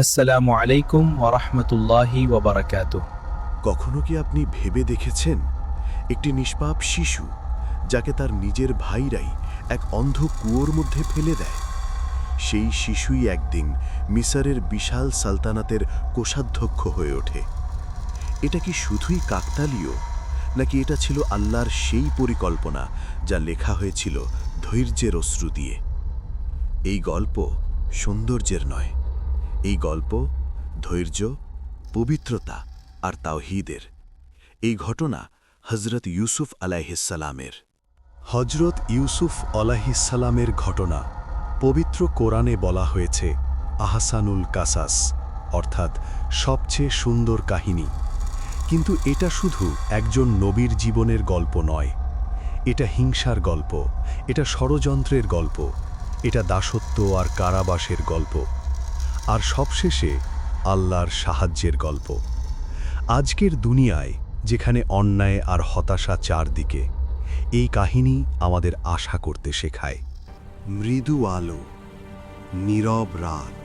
আসসালামু আলাইকুম ওয়া রাহমাতুল্লাহি ওয়া বারাকাতুহু। কখনো কি আপনি ভেবে দেখেছেন একটি নিষ্পাপ শিশু যাকে তার নিজের ভাইরাই এক অন্ধ কুয়োর মধ্যে ফেলে দেয়? সেই শিশুই একদিন মিসরের বিশাল সালতানাতের কোষাধ্যক্ষ হয়ে ওঠে। এটা কি শুধুই কাকতালীয়, নাকি এটা ছিল আল্লাহর সেই পরিকল্পনা যা লেখা হয়েছিল ধৈর্যের অশ্রু দিয়ে? এই গল্প সৌন্দর্যের নয়, এই গল্প ধৈর্য, পবিত্রতা আর তাওহীদের। এই ঘটনা হজরত ইউসুফ আলাইহিসসালামের। হজরত ইউসুফ আলাইহিসসালামের ঘটনা পবিত্র কোরআনে বলা হয়েছে আহসানুল কাসাস, অর্থাৎ সবচেয়ে সুন্দর কাহিনী। কিন্তু এটা শুধু একজন নবীর জীবনের গল্প নয়, এটা হিংসার গল্প, এটা ষড়যন্ত্রের গল্প, এটা দাসত্ব আর কারাবাসের গল্প, আর সবশেষে আল্লাহর সাহায্যের গল্প। আজকের দুনিয়ায় যেখানে অন্যায় আর হতাশা চারদিকে, এই কাহিনী আমাদের আশা করতে শেখায়। মৃদু আলো, নীরব রাত,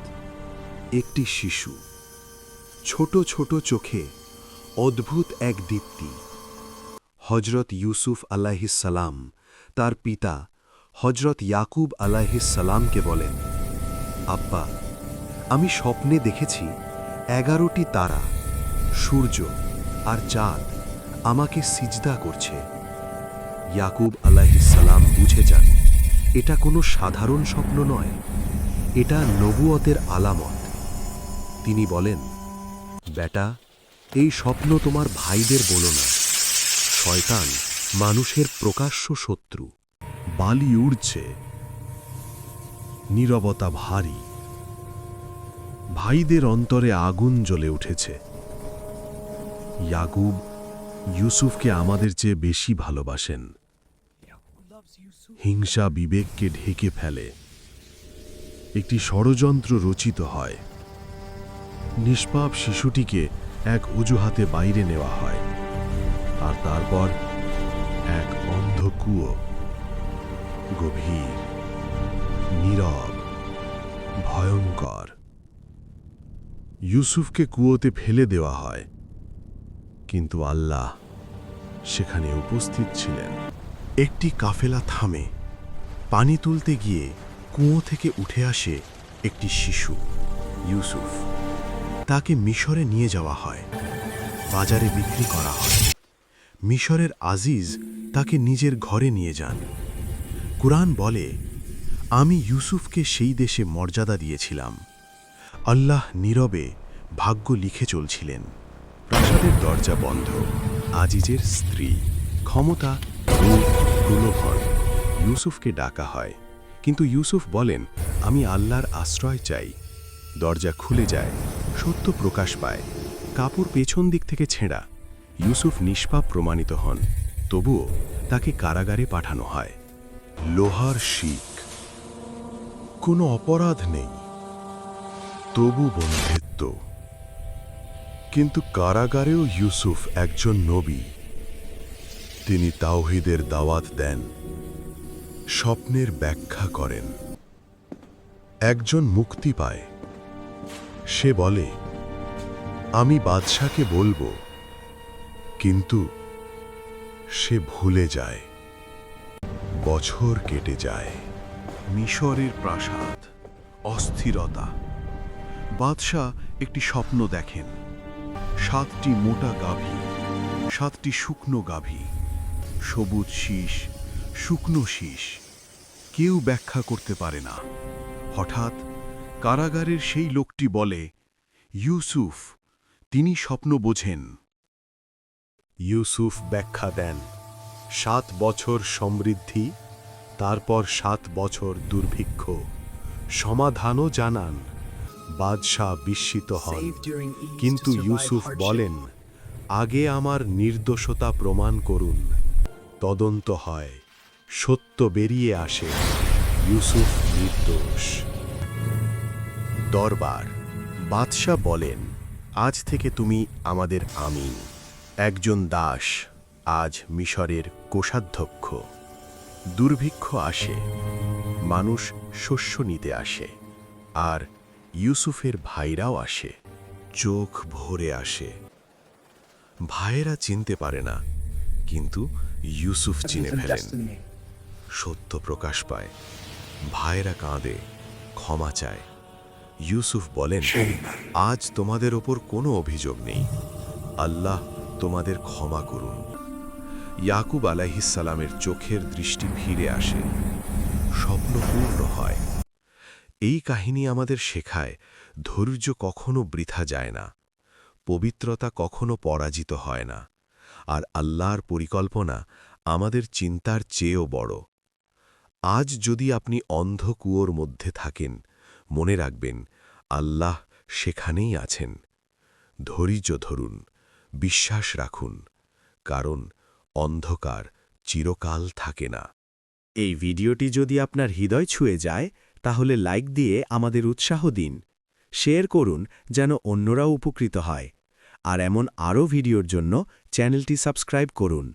একটি শিশু, ছোট ছোট চোখে অদ্ভুত এক দীপ্তি। হজরত ইউসুফ আলাইহিসসালাম তার পিতা হজরত ইয়াকুব আলাইহিসসালামকে বলেন, আব্বা, আমি স্বপ্নে দেখেছি 11টি তারা, সূর্য আর চাঁদ আমাকে সিজদা করছে। ইয়াকুব আলাইহিসসালাম বুঝে যান এটা কোনো সাধারণ স্বপ্ন নয়, এটা নবুয়তের আলামত। তিনি বলেন, বেটা, এই স্বপ্ন তোমার ভাইদের বলো না। শয়তান মানুষের প্রকাশ্য শত্রু। বালি উড়ছে, নীরবতা ভারী, ভাইদের অন্তরে আগুন জ্বলে উঠেছে। ইয়াকুব ইউসুফকে আমাদের চেয়ে বেশি ভালোবাসেন। হিংসা বিবেককে ঢেকে ফেলে, একটি ষড়যন্ত্র রচিত হয়। নিষ্পাপ শিশুটিকে এক অজুহাতে বাইরে নেওয়া হয়, আর তারপর এক অন্ধ কুয়ো, গভীর, নীরব, ভয়ঙ্কর। ইউসুফকে কুয়োতে ফেলে দেওয়া হয়, কিন্তু আল্লাহ সেখানে উপস্থিত ছিলেন। একটি কাফেলা থামে। পানি তুলতে গিয়ে কুয়ো থেকে উঠে আসে একটি শিশু, ইউসুফ। তাকে মিশরে নিয়ে যাওয়া হয়, বাজারে বিক্রি করা হয়। মিশরের আজিজ তাকে নিজের ঘরে নিয়ে যান। কুরআন বলে, আমি ইউসুফকে সেই দেশে মর্যাদা দিয়েছিলাম। আল্লাহ নীরবে ভাগ্য লিখে চলছিলেন। প্রাসাদের দরজা বন্ধ। আজিজের স্ত্রী, ক্ষমতা, রূপ, প্রলোভন। ইউসুফকে ডাকা হয়, কিন্তু ইউসুফ বলেন, আমি আল্লাহর আশ্রয় চাই। দরজা খুলে যায়, সত্য প্রকাশ পায়। কাপড় পেছন দিক থেকে ছেঁড়া। ইউসুফ নিষ্পাপ প্রমাণিত হন, তবুও তাকে কারাগারে পাঠানো হয়। লোহার শিক, কোনো অপরাধ নেই, তবু বন্ধিত্ব। কিন্তু কারাগারেও ইউসুফ একজন নবী। তিনি তাওহীদের দাওয়াত দেন, স্বপ্নের ব্যাখ্যা করেন। একজন মুক্তি পায়। সে বলে, আমি বাদশাকে বলবো, কিন্তু সে ভুলে যায়। বছর কেটে যায়। মিশরের প্রাসাদ, অস্থিরতা। বাদশাহ একটি স্বপ্ন দেখেন, 7টি মোটা গাভী, 7টি শুকনো গাভী, সবুজ শীষ, শুকনো শীষ। কেউ ব্যাখ্যা করতে পারে না। হঠাৎ কারাগারের সেই লোকটি বলে, ইউসুফ। তিনি স্বপ্ন বোঝেন। ইউসুফ ব্যাখ্যা দেন, 7 বছর সমৃদ্ধি, তারপর 7 বছর দুর্ভিক্ষ। সমাধানও জানান। বাদশাহ বিস্মিত হন, কিন্তু ইউসুফ বলেন, আগে আমার নির্দোষতা প্রমাণ করুন। তদন্ত হয়, সত্য বেরিয়ে আসে, ইউসুফ নির্দোষ। দরবার, বাদশাহ বলেন, আজ থেকে তুমি আমাদের আমিন। একজন দাস আজ মিশরের কোষাধ্যক্ষ। দুর্ভিক্ষ আসে, মানুষ শস্য নিতে আসে, আর ইউসুফের ভাইরাও আসে। চোখ ভরে আসে। ভাইয়েরা চিনতে পারে না, কিন্তু ইউসুফ চিনে ফেলেন। সত্য প্রকাশ পায়। ভাইয়েরা কাঁদে, ক্ষমা চায়। ইউসুফ বলেন, আজ তোমাদের ওপর কোনো অভিযোগ নেই। আল্লাহ তোমাদের ক্ষমা করুন। ইয়াকুব আলাইহিসসালামের চোখের দৃষ্টি ফিরে আসে। স্বপ্ন পূর্ণ হয়। এই কাহিনী আমাদের শেখায়, ধৈর্য কখনো বৃথা যায় না, পবিত্রতা কখনো পরাজিত হয় না, আর আল্লাহর পরিকল্পনা আমাদের চিন্তার চেয়েও বড়। আজ যদি আপনি অন্ধ কুয়োর মধ্যে থাকেন, মনে রাখবেন আল্লাহ সেখানেই আছেন। ধৈর্য ধরুন, বিশ্বাস রাখুন, কারণ অন্ধকার চিরকাল থাকে না। এই ভিডিওটি যদি আপনার হৃদয় ছুঁয়ে যায়, তাহলে লাইক দিয়ে আমাদের উৎসাহ দিন। শেয়ার করুন যেন অন্যরাও উপকৃত হয়। আর এমন আরও ভিডিওর জন্য চ্যানেলটি সাবস্ক্রাইব করুন।